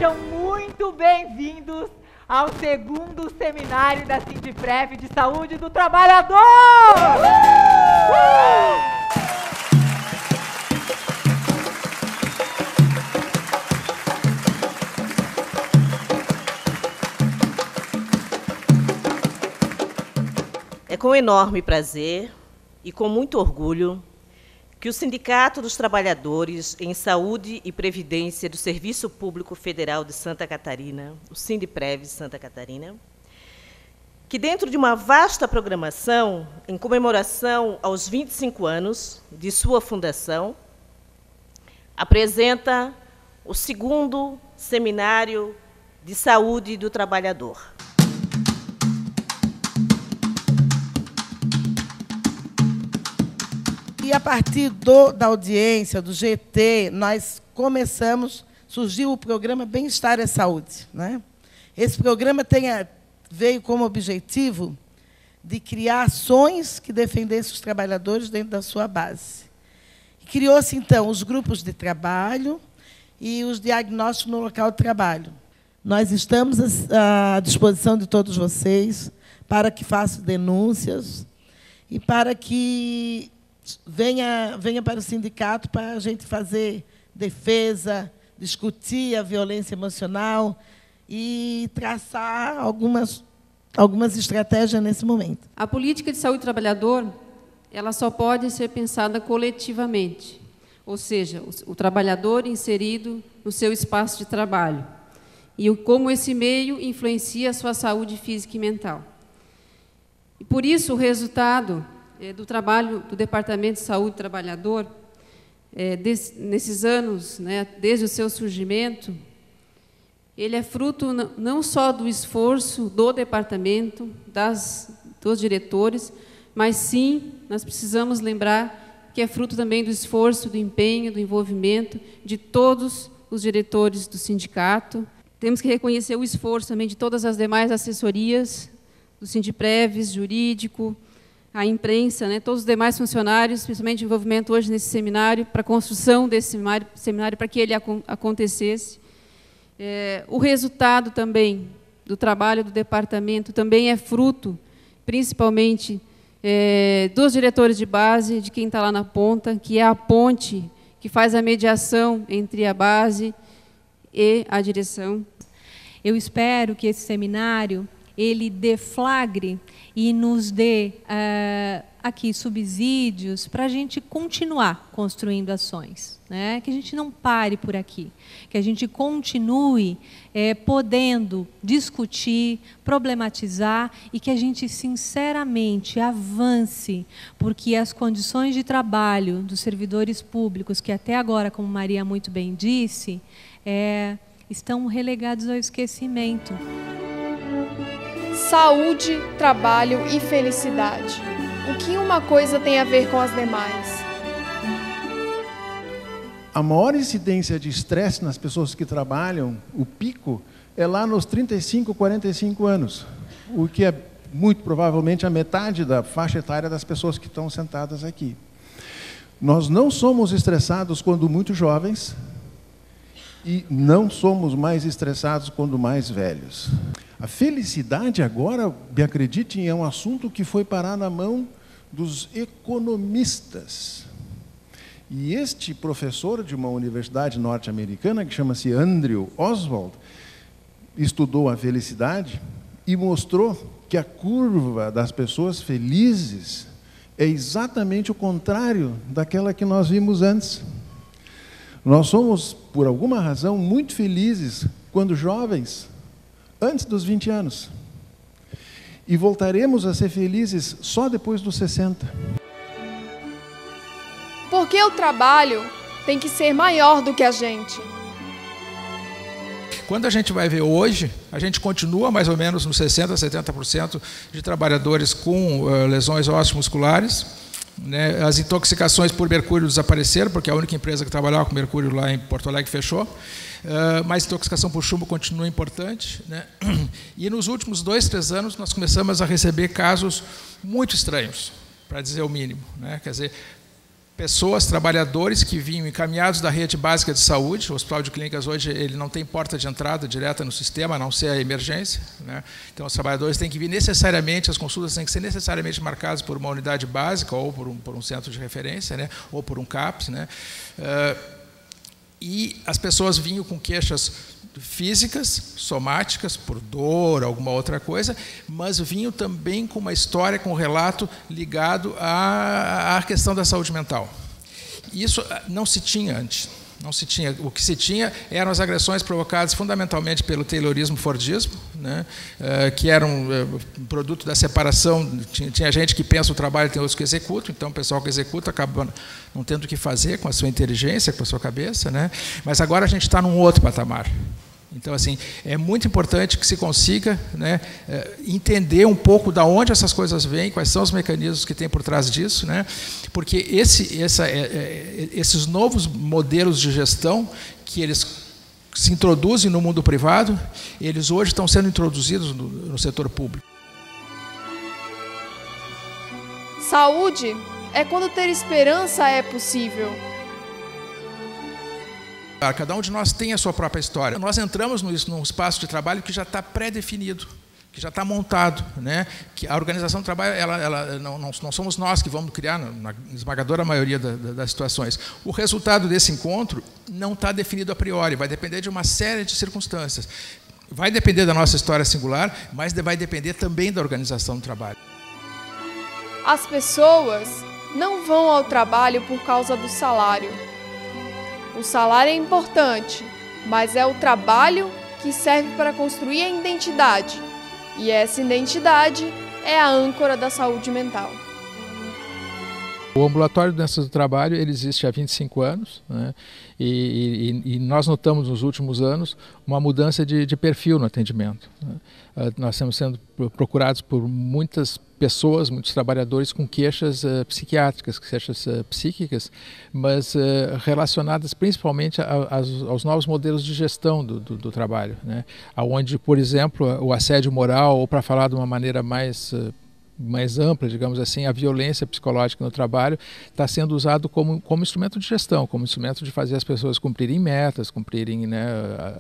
Sejam muito bem-vindos ao segundo seminário da Sindiprev de Saúde do Trabalhador! É com enorme prazer e com muito orgulho que o Sindicato dos Trabalhadores em Saúde e Previdência do Serviço Público Federal de Santa Catarina, o Sindiprev Santa Catarina, que dentro de uma vasta programação em comemoração aos 25 anos de sua fundação, apresenta o segundo Seminário de Saúde do Trabalhador. E a partir da audiência, do GT, surgiu o programa Bem-Estar é Saúde, né? Esse programa veio como objetivo de criar ações que defendessem os trabalhadores dentro da sua base. Criou-se, então, os grupos de trabalho e os diagnósticos no local de trabalho. Nós estamos à disposição de todos vocês para que façam denúncias e para que venha para o sindicato para a gente fazer defesa, discutir a violência emocional e traçar algumas estratégias nesse momento. A política de saúde do trabalhador, ela só pode ser pensada coletivamente, ou seja, o trabalhador inserido no seu espaço de trabalho e como esse meio influencia a sua saúde física e mental. E por isso o resultado do trabalho do Departamento de Saúde do Trabalhador, nesses anos, né, desde o seu surgimento, ele é fruto não só do esforço do departamento, dos diretores, mas sim, nós precisamos lembrar que é fruto também do esforço, do empenho, do envolvimento de todos os diretores do sindicato. Temos que reconhecer o esforço também de todas as demais assessorias, do Sindipreves, jurídico, a imprensa, né, todos os demais funcionários, principalmente de envolvimento hoje nesse seminário, para a construção desse seminário para que ele acontecesse. O resultado também do trabalho do departamento também é fruto, principalmente, dos diretores de base, de quem está lá na ponta, que é a ponte que faz a mediação entre a base e a direção. Eu espero que esse seminário ele deflagre e nos dê aqui subsídios para a gente continuar construindo ações, né? Que a gente não pare por aqui, que a gente continue podendo discutir, problematizar e que a gente sinceramente avance, porque as condições de trabalho dos servidores públicos, que até agora, como Maria muito bem disse, estão relegados ao esquecimento. Saúde, trabalho e felicidade. O que uma coisa tem a ver com as demais? A maior incidência de estresse nas pessoas que trabalham, o pico, é lá nos 35, 45 anos, o que é muito provavelmente a metade da faixa etária das pessoas que estão sentadas aqui. Nós não somos estressados quando muito jovens e não somos mais estressados quando mais velhos. A felicidade agora, me acreditem, é um assunto que foi parar na mão dos economistas. E este professor de uma universidade norte-americana, que chama-se Andrew Oswald, estudou a felicidade e mostrou que a curva das pessoas felizes é exatamente o contrário daquela que nós vimos antes. Nós somos, por alguma razão, muito felizes quando jovens, antes dos 20 anos. E voltaremos a ser felizes só depois dos 60. que o trabalho tem que ser maior do que a gente? Quando a gente vai ver hoje, a gente continua mais ou menos nos 60% a 70% de trabalhadores com lesões osteomusculares, né? As intoxicações por mercúrio desapareceram, porque a única empresa que trabalhava com mercúrio lá em Porto Alegre fechou. Mas intoxicação por chumbo continua importante, né? E nos últimos 2, 3 anos nós começamos a receber casos muito estranhos, para dizer o mínimo, né? Quer dizer, pessoas, trabalhadores que vinham encaminhados da rede básica de saúde. O Hospital de Clínicas hoje ele não tem porta de entrada direta no sistema, a não ser a emergência, né? Então os trabalhadores têm que vir necessariamente, as consultas têm que ser necessariamente marcadas por uma unidade básica ou por um centro de referência, né? Ou por um CAPS, né? E as pessoas vinham com queixas físicas, somáticas, por dor, alguma outra coisa, mas vinham também com uma história, com um relato ligado à questão da saúde mental. Isso não se tinha antes. Não se tinha. O que se tinha eram as agressões provocadas fundamentalmente pelo taylorismo-fordismo, né, que eram produto da separação. Tinha gente que pensa o trabalho, tem outros que executam, então o pessoal que executa acaba não tendo o que fazer com a sua inteligência, com a sua cabeça, né? Mas agora a gente está num outro patamar. Então, assim, é muito importante que se consiga, né, entender um pouco de onde essas coisas vêm, quais são os mecanismos que tem por trás disso, né, porque esses novos modelos de gestão que eles se introduzem no mundo privado, eles hoje estão sendo introduzidos no setor público. Saúde é quando ter esperança é possível. Cada um de nós tem a sua própria história. Nós entramos num espaço de trabalho que já está pré-definido, que já está montado, né? Que a organização do trabalho, não somos nós que vamos criar, na esmagadora maioria das situações. O resultado desse encontro não está definido a priori, vai depender de uma série de circunstâncias. Vai depender da nossa história singular, mas vai depender também da organização do trabalho. As pessoas não vão ao trabalho por causa do salário. O salário é importante, mas é o trabalho que serve para construir a identidade. E essa identidade é a âncora da saúde mental. O ambulatório de doenças do trabalho ele existe há 25 anos, né? E nós notamos nos últimos anos uma mudança de perfil no atendimento, né? Nós estamos sendo procurados por muitas pessoas, muitos trabalhadores com queixas psiquiátricas, queixas psíquicas, mas relacionadas principalmente aos novos modelos de gestão do trabalho, né? Onde, por exemplo, o assédio moral, ou para falar de uma maneira mais ampla, digamos assim, a violência psicológica no trabalho está sendo usado como instrumento de gestão, como instrumento de fazer as pessoas cumprirem metas, cumprirem, né,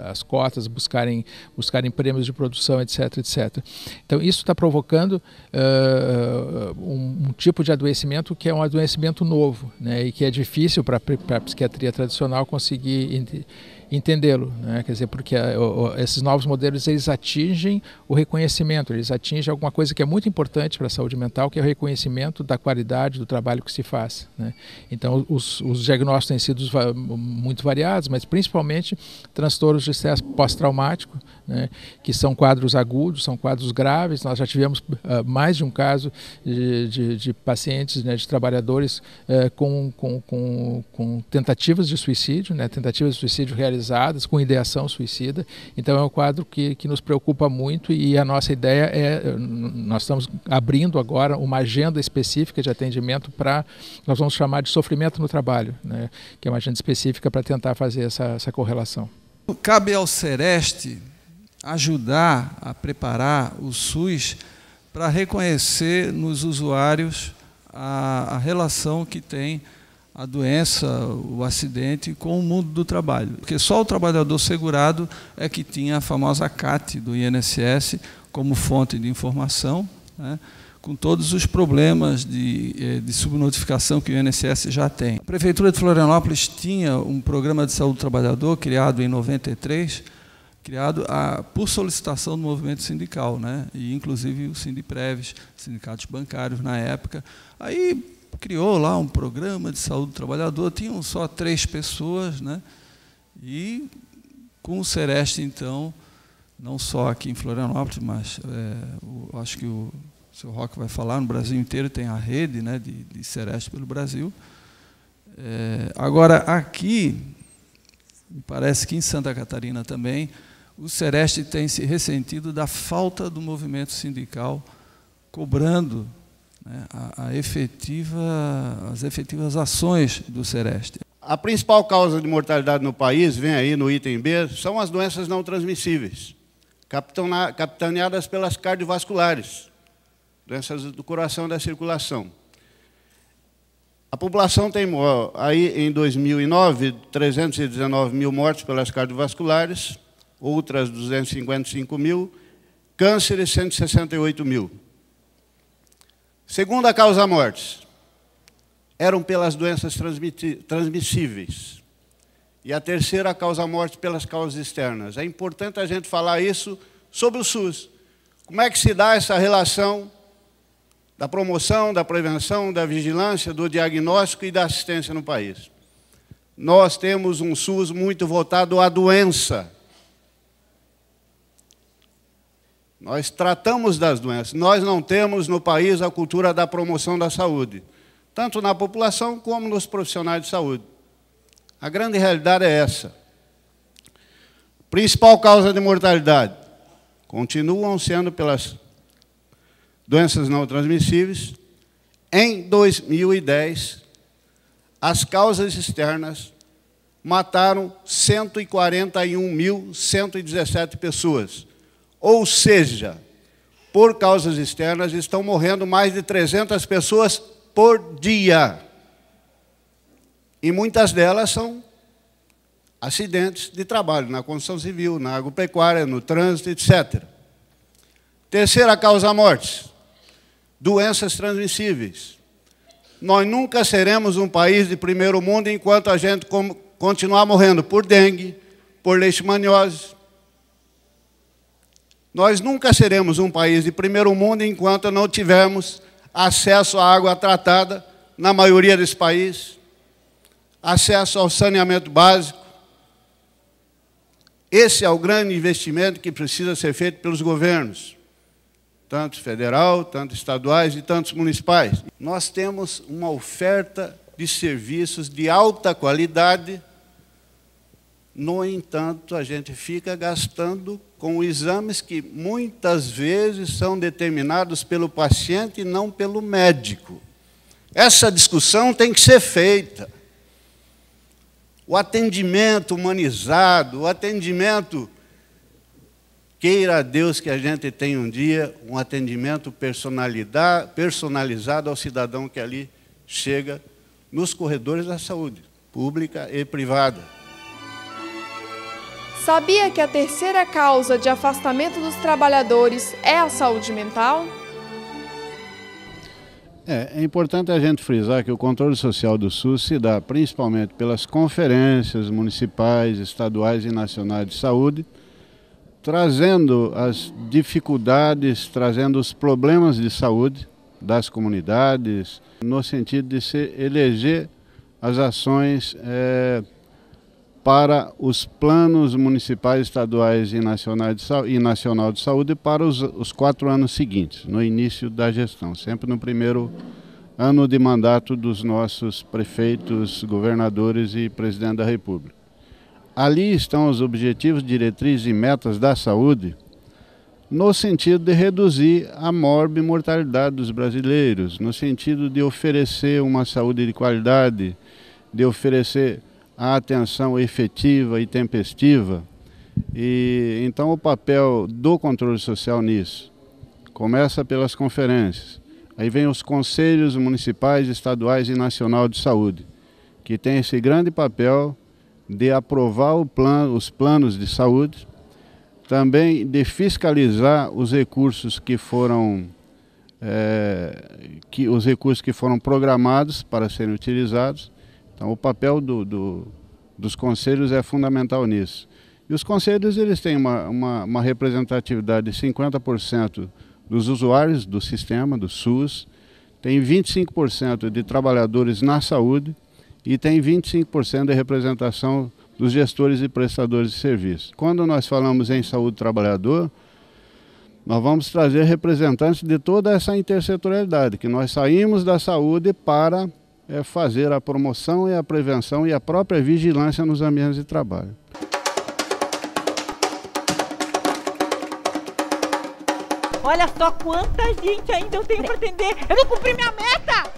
as cotas, buscarem prêmios de produção, etc, etc. Então isso está provocando um tipo de adoecimento que é um adoecimento novo, né, e que é difícil para a psiquiatria tradicional conseguir entendê-lo, né? Quer dizer, porque esses novos modelos eles atingem o reconhecimento, eles atingem alguma coisa que é muito importante para a saúde mental, que é o reconhecimento da qualidade do trabalho que se faz, né? Então, os diagnósticos têm sido muito variados, mas principalmente transtornos de estresse pós-traumático, né? Que são quadros agudos, são quadros graves. Nós já tivemos mais de um caso de pacientes, né, de trabalhadores com tentativas de suicídio, né? Tentativas de suicídio realizadas com ideação suicida. Então é um quadro que nos preocupa muito, e a nossa ideia nós estamos abrindo agora uma agenda específica de atendimento para, nós vamos chamar de sofrimento no trabalho, né, que é uma agenda específica para tentar fazer essa correlação. Cabe ao Sereste ajudar a preparar o SUS para reconhecer nos usuários a relação que tem a doença, o acidente com o mundo do trabalho. Porque só o trabalhador segurado é que tinha a famosa CAT do INSS como fonte de informação, né, com todos os problemas de subnotificação que o INSS já tem. A Prefeitura de Florianópolis tinha um programa de saúde do trabalhador criado em 93, criado por solicitação do movimento sindical, né, e inclusive o Sindipreves, sindicatos bancários na época. Aí criou lá um programa de saúde do trabalhador, tinham só 3 pessoas, né? E com o Sereste, então, não só aqui em Florianópolis, mas acho que o seu Roque vai falar, no Brasil inteiro tem a rede, né, de Sereste pelo Brasil. Agora, aqui, parece que em Santa Catarina também, o Sereste tem se ressentido da falta do movimento sindical cobrando, né, as efetivas ações do Sereste. A principal causa de mortalidade no país, vem aí no item B, são as doenças não transmissíveis, capitaneadas pelas cardiovasculares, doenças do coração e da circulação. A população tem, aí em 2009, 319 mil mortes pelas cardiovasculares, outras 255 mil, cânceres 168 mil. Segunda causa mortes, eram pelas doenças transmissíveis. E a terceira causa morte pelas causas externas. É importante a gente falar isso sobre o SUS. Como é que se dá essa relação da promoção, da prevenção, da vigilância, do diagnóstico e da assistência no país? Nós temos um SUS muito voltado à doença. Nós tratamos das doenças. Nós não temos no país a cultura da promoção da saúde, tanto na população como nos profissionais de saúde. A grande realidade é essa. Principal causa de mortalidade continuam sendo pelas doenças não transmissíveis. Em 2010, as causas externas mataram 141.117 pessoas. Ou seja, por causas externas, estão morrendo mais de 300 pessoas por dia. E muitas delas são acidentes de trabalho, na construção civil, na agropecuária, no trânsito, etc. Terceira causa mortes, doenças transmissíveis. Nós nunca seremos um país de primeiro mundo enquanto a gente continuar morrendo por dengue, por leishmaniose. Nós nunca seremos um país de primeiro mundo enquanto não tivermos acesso à água tratada, na maioria desse país, acesso ao saneamento básico. Esse é o grande investimento que precisa ser feito pelos governos, tanto federal, tanto estaduais e tantos municipais. Nós temos uma oferta de serviços de alta qualidade. No entanto, a gente fica gastando com exames que muitas vezes são determinados pelo paciente e não pelo médico. Essa discussão tem que ser feita. O atendimento humanizado, o atendimento, queira Deus que a gente tenha um dia um atendimento personalizado ao cidadão que ali chega nos corredores da saúde, pública e privada. Sabia que a terceira causa de afastamento dos trabalhadores é a saúde mental? É importante a gente frisar que o controle social do SUS se dá principalmente pelas conferências municipais, estaduais e nacionais de saúde, trazendo as dificuldades, trazendo os problemas de saúde das comunidades, no sentido de se eleger as ações para os planos municipais, estaduais e nacional de saúde para os 4 anos seguintes, no início da gestão, sempre no primeiro ano de mandato dos nossos prefeitos, governadores e presidente da República. Ali estão os objetivos, diretrizes e metas da saúde, no sentido de reduzir a morbimortalidade dos brasileiros, no sentido de oferecer uma saúde de qualidade, de oferecer a atenção efetiva e tempestiva. E então o papel do controle social nisso começa pelas conferências. Aí vem os conselhos municipais, estaduais e nacional de saúde, que tem esse grande papel de aprovar os planos de saúde, também de fiscalizar os recursos que foram programados para serem utilizados. Então, o papel dos conselhos é fundamental nisso. E os conselhos eles têm uma representatividade de 50% dos usuários do sistema, do SUS, tem 25% de trabalhadores na saúde e tem 25% de representação dos gestores e prestadores de serviço. Quando nós falamos em saúde do trabalhador, nós vamos trazer representantes de toda essa intersetorialidade, que nós saímos da saúde para fazer a promoção e a prevenção e a própria vigilância nos ambientes de trabalho. Olha só quanta gente ainda eu tenho para atender. Eu não cumpri minha meta!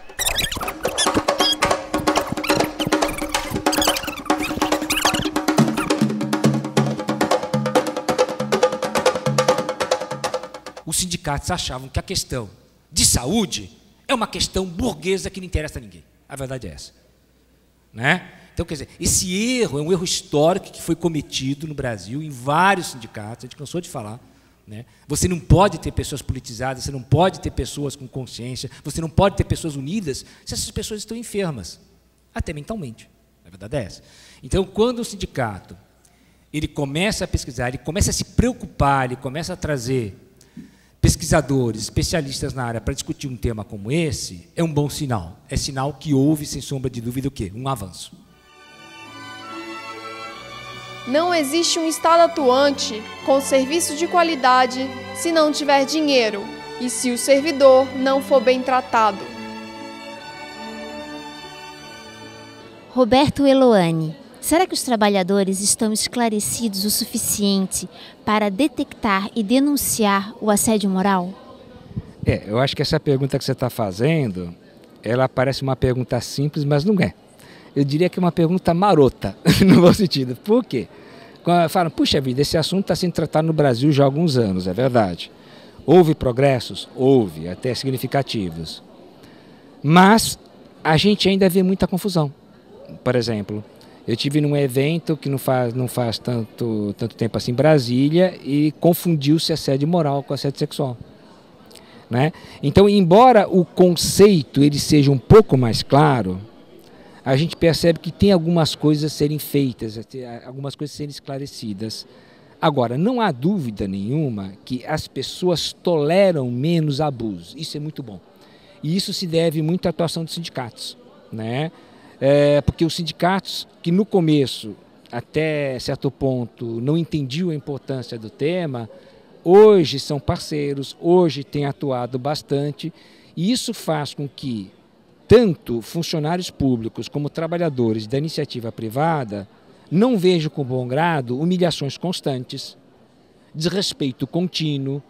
Os sindicatos achavam que a questão de saúde é uma questão burguesa que não interessa a ninguém. A verdade é essa. Né? Então, quer dizer, esse erro é um erro histórico que foi cometido no Brasil, em vários sindicatos, a gente cansou de falar. Né? Você não pode ter pessoas politizadas, você não pode ter pessoas com consciência, você não pode ter pessoas unidas se essas pessoas estão enfermas, até mentalmente. A verdade é essa. Então, quando o sindicato ele começa a pesquisar, ele começa a se preocupar, ele começa a trazer pesquisadores, especialistas na área para discutir um tema como esse, é um bom sinal. É sinal que houve, sem sombra de dúvida, o quê? Um avanço. Não existe um Estado atuante com serviço de qualidade se não tiver dinheiro e se o servidor não for bem tratado. Roberto Eloane, será que os trabalhadores estão esclarecidos o suficiente para detectar e denunciar o assédio moral? Eu acho que essa pergunta que você está fazendo, ela parece uma pergunta simples, mas não é. Eu diria que é uma pergunta marota, no bom sentido. Por quê? Quando falam, puxa vida, esse assunto está sendo tratado no Brasil já há alguns anos, é verdade. Houve progressos? Houve, até significativos. Mas a gente ainda vê muita confusão. Por exemplo, eu tive num evento que não faz tanto tempo assim em Brasília e confundiu-se assédio moral com assédio sexual. Né? Então, embora o conceito ele seja um pouco mais claro, a gente percebe que tem algumas coisas a serem feitas, algumas coisas a serem esclarecidas. Agora, não há dúvida nenhuma que as pessoas toleram menos abusos. Isso é muito bom. E isso se deve muito à atuação dos sindicatos. Né? Porque os sindicatos, que no começo, até certo ponto, não entendiam a importância do tema, hoje são parceiros, hoje têm atuado bastante, e isso faz com que tanto funcionários públicos como trabalhadores da iniciativa privada não vejam com bom grado humilhações constantes, desrespeito contínuo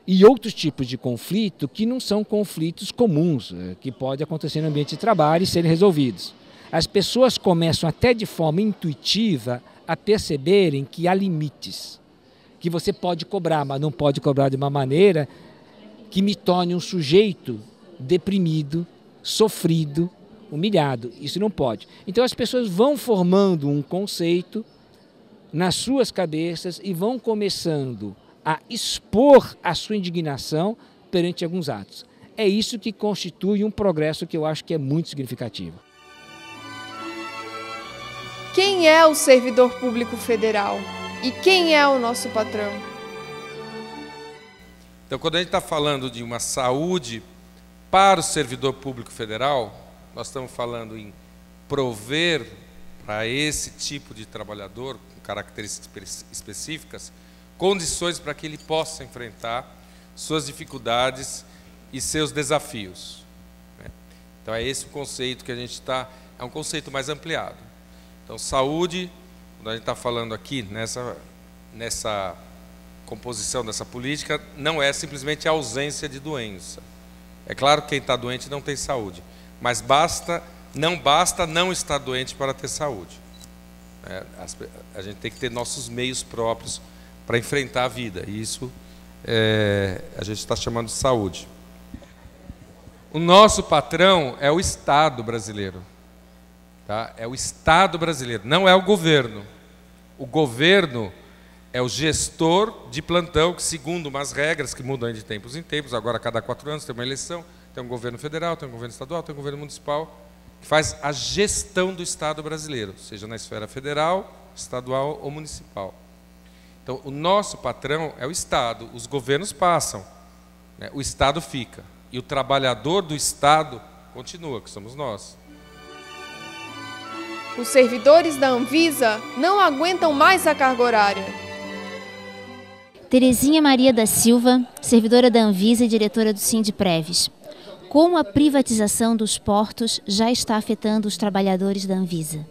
e outros tipos de conflito que não são conflitos comuns, que podem acontecer no ambiente de trabalho e serem resolvidos. As pessoas começam até de forma intuitiva a perceberem que há limites, que você pode cobrar, mas não pode cobrar de uma maneira que me torne um sujeito deprimido, sofrido, humilhado. Isso não pode. Então as pessoas vão formando um conceito nas suas cabeças e vão começando a expor a sua indignação perante alguns atos. É isso que constitui um progresso que eu acho que é muito significativo. Quem é o servidor público federal? E quem é o nosso patrão? Então, quando a gente está falando de uma saúde para o servidor público federal, nós estamos falando em prover para esse tipo de trabalhador, com características específicas, condições para que ele possa enfrentar suas dificuldades e seus desafios. Então, é esse o conceito que a gente está... É um conceito mais ampliado. Então, saúde, quando a gente está falando aqui nessa composição dessa política, não é simplesmente a ausência de doença. É claro que quem está doente não tem saúde, mas não basta não estar doente para ter saúde. A gente tem que ter nossos meios próprios para enfrentar a vida, e isso a gente está chamando de saúde. O nosso patrão é o Estado brasileiro. Tá? É o Estado brasileiro, não é o governo. O governo é o gestor de plantão, que segundo umas regras que mudam de tempos em tempos, agora a cada 4 anos tem uma eleição, tem um governo federal, tem um governo estadual, tem um governo municipal, que faz a gestão do Estado brasileiro, seja na esfera federal, estadual ou municipal. Então, o nosso patrão é o Estado, os governos passam, né? O Estado fica, e o trabalhador do Estado continua, que somos nós. Os servidores da Anvisa não aguentam mais a carga horária. Terezinha Maria da Silva, servidora da Anvisa e diretora do Sindpreves. como a privatização dos portos já está afetando os trabalhadores da Anvisa.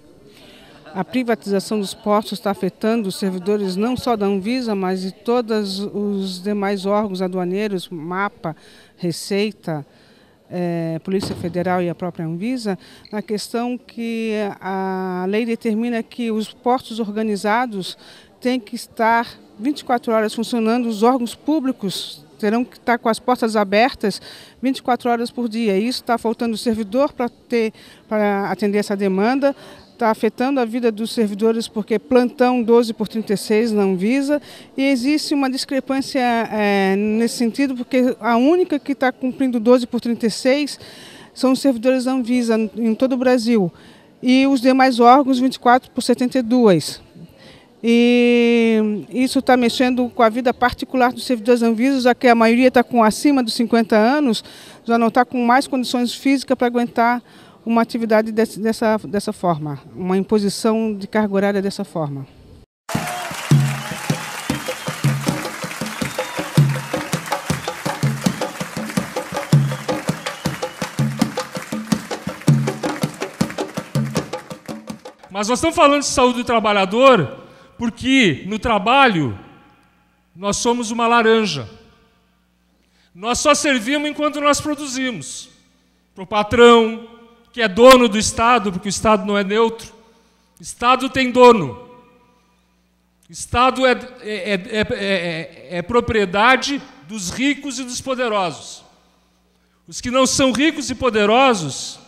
A privatização dos portos está afetando os servidores não só da Anvisa, mas de todos os demais órgãos aduaneiros, MAPA, Receita, Polícia Federal e a própria Anvisa, na questão que a lei determina que os portos organizados têm que estar 24 horas funcionando, os órgãos públicos terão que estar com as portas abertas 24 horas por dia. Isso está faltando servidor para atender essa demanda, está afetando a vida dos servidores porque plantão 12/36 na Anvisa, e existe uma discrepância nesse sentido, porque a única que está cumprindo 12/36 são os servidores da Anvisa em todo o Brasil, e os demais órgãos 24/72. E isso está mexendo com a vida particular dos servidores da Anvisa, já que a maioria está com acima dos 50 anos, já não está com mais condições físicas para aguentar uma atividade dessa forma, uma imposição de carga horária dessa forma. Mas nós estamos falando de saúde do trabalhador porque no trabalho nós somos uma laranja. Nós só servimos enquanto nós produzimos. Para o patrão, que é dono do Estado, porque o Estado não é neutro. O Estado tem dono. O Estado é propriedade dos ricos e dos poderosos. Os que não são ricos e poderosos,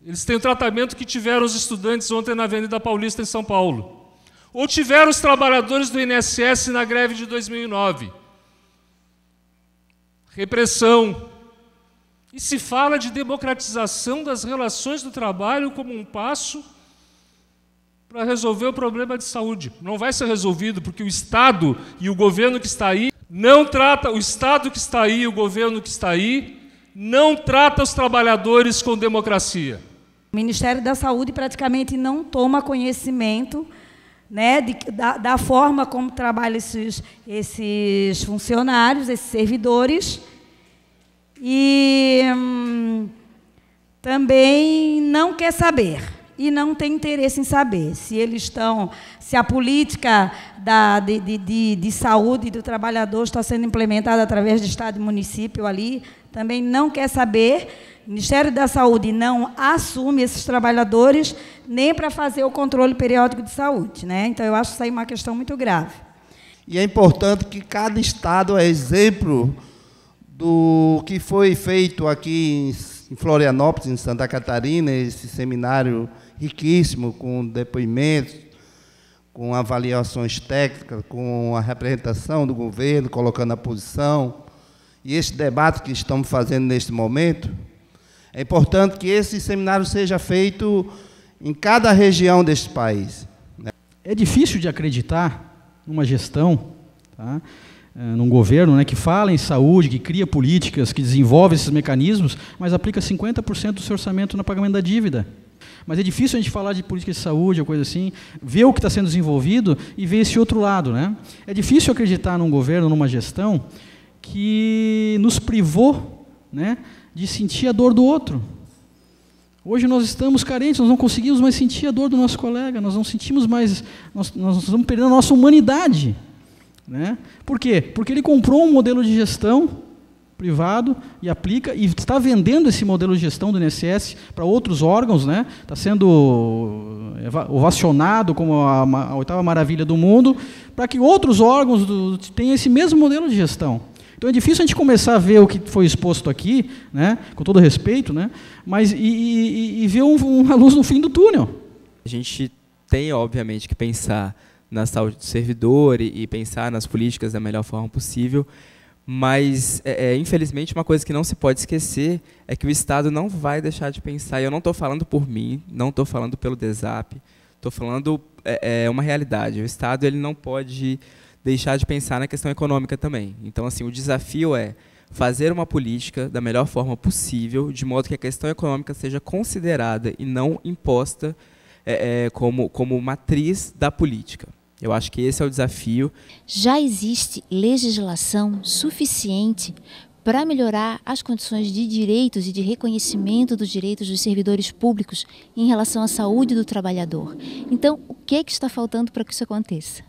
eles têm o tratamento que tiveram os estudantes ontem na Avenida Paulista, em São Paulo. Ou tiveram os trabalhadores do INSS na greve de 2009. Repressão. E se fala de democratização das relações do trabalho como um passo para resolver o problema de saúde. Não vai ser resolvido porque o Estado e o governo que está aí não trata, o Estado que está aí e o governo que está aí não trata os trabalhadores com democracia. O Ministério da Saúde praticamente não toma conhecimento, né, da forma como trabalham esses funcionários, esses servidores, e também não quer saber e não tem interesse em saber se a política de saúde do trabalhador está sendo implementada através de Estado e município ali, também não quer saber. O Ministério da Saúde não assume esses trabalhadores nem para fazer o controle periódico de saúde, né? Então, eu acho isso aí uma questão muito grave. E é importante que cada estado é exemplo do que foi feito aqui em Florianópolis, em Santa Catarina, esse seminário riquíssimo, com depoimentos, com avaliações técnicas, com a representação do governo, colocando a posição. E esse debate que estamos fazendo neste momento, é importante que esse seminário seja feito em cada região deste país. É difícil de acreditar numa gestão, tá? Num governo, né, que fala em saúde, que cria políticas, que desenvolve esses mecanismos, mas aplica 50% do seu orçamento no pagamento da dívida. Mas é difícil a gente falar de política de saúde ou coisa assim, ver o que está sendo desenvolvido e ver esse outro lado, né? É difícil acreditar num governo, numa gestão, que nos privou, né, de sentir a dor do outro. Hoje nós estamos carentes, nós não conseguimos mais sentir a dor do nosso colega, nós não sentimos mais, nós estamos perdendo a nossa humanidade. Né? Por quê? Porque ele comprou um modelo de gestão privado e aplica, e está vendendo esse modelo de gestão do INSS para outros órgãos, né? Está sendo ovacionado como a 8ª maravilha do mundo, para que outros órgãos tenham esse mesmo modelo de gestão. Então é difícil a gente começar a ver o que foi exposto aqui, né? Com todo respeito, né? Mas e ver uma luz no fim do túnel. A gente tem, obviamente, que pensar na saúde do servidor e pensar nas políticas da melhor forma possível, mas, infelizmente, uma coisa que não se pode esquecer é que o Estado não vai deixar de pensar, e eu não estou falando por mim, não estou falando pelo DESAP, estou falando uma realidade. O Estado ele não pode deixar de pensar na questão econômica também. Então, assim, o desafio é fazer uma política da melhor forma possível, de modo que a questão econômica seja considerada e não imposta como matriz da política. Eu acho que esse é o desafio. Já existe legislação suficiente para melhorar as condições de direitos e de reconhecimento dos direitos dos servidores públicos em relação à saúde do trabalhador. Então, o que é que está faltando para que isso aconteça?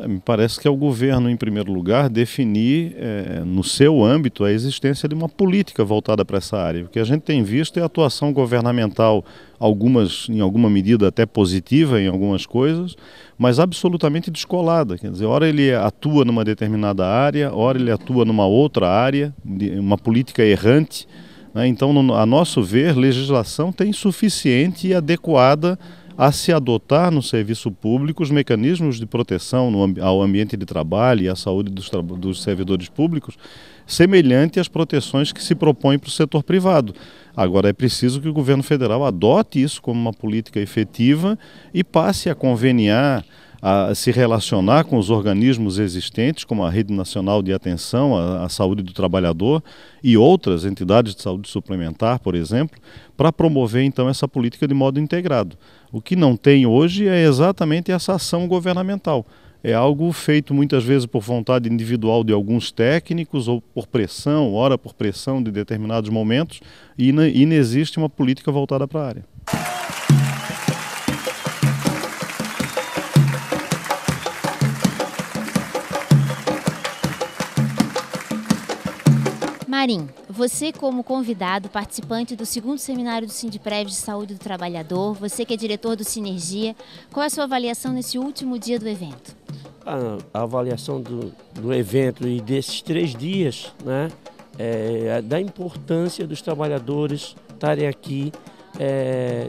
Me parece que é o governo, em primeiro lugar, definir no seu âmbito a existência de uma política voltada para essa área. O que a gente tem visto é a atuação governamental, em alguma medida até positiva em algumas coisas, mas absolutamente descolada. Quer dizer, ora ele atua numa determinada área, ora ele atua numa outra área, uma política errante, né? Então, a nosso ver, legislação tem suficiente e adequada a se adotar no serviço público os mecanismos de proteção ao ambiente de trabalho e à saúde dos servidores públicos, semelhante às proteções que se propõem para o setor privado. Agora, é preciso que o governo federal adote isso como uma política efetiva e passe a conveniar, a se relacionar com os organismos existentes, como a Rede Nacional de Atenção à Saúde do Trabalhador e outras entidades de saúde suplementar, por exemplo, para promover então essa política de modo integrado. O que não tem hoje é exatamente essa ação governamental. É algo feito muitas vezes por vontade individual de alguns técnicos ou por pressão, ora por pressão de determinados momentos, e inexiste uma política voltada para a área. Marim, você como convidado, participante do 2º Seminário do Sindiprév de Saúde do Trabalhador, você que é diretor do Sinergia, qual é a sua avaliação nesse último dia do evento? A avaliação do evento e desses 3 dias, né, da importância dos trabalhadores estarem aqui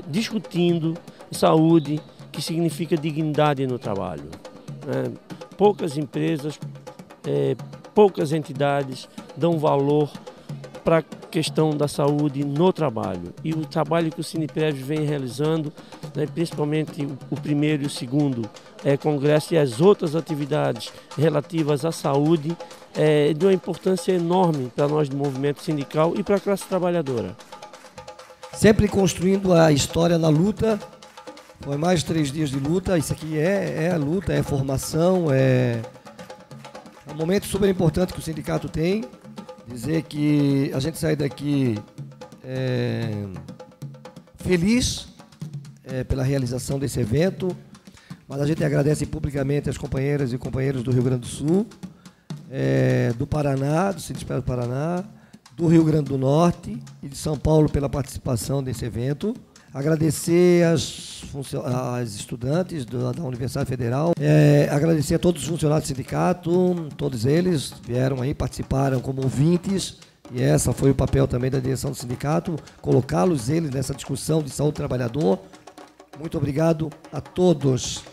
discutindo saúde, que significa dignidade no trabalho. Né? Poucas empresas, poucas entidades dão valor para a questão da saúde no trabalho. E o trabalho que o Sindiprév vem realizando, né, principalmente o 1º e o 2º congresso e as outras atividades relativas à saúde, de uma importância enorme para nós do movimento sindical e para a classe trabalhadora. Sempre construindo a história na luta. Foi mais 3 dias de luta. Isso aqui é a luta, é formação, é um momento super importante que o sindicato tem. Dizer que a gente sai daqui feliz pela realização desse evento, mas a gente agradece publicamente as companheiras e companheiros do Rio Grande do Sul, do Paraná, do Sindiprév do Paraná, do Rio Grande do Norte e de São Paulo pela participação desse evento. Agradecer às estudantes da Universidade Federal, agradecer a todos os funcionários do sindicato, todos eles vieram aí, participaram como ouvintes, e essa foi o papel também da direção do sindicato, colocá-los eles nessa discussão de saúde do trabalhador. Muito obrigado a todos.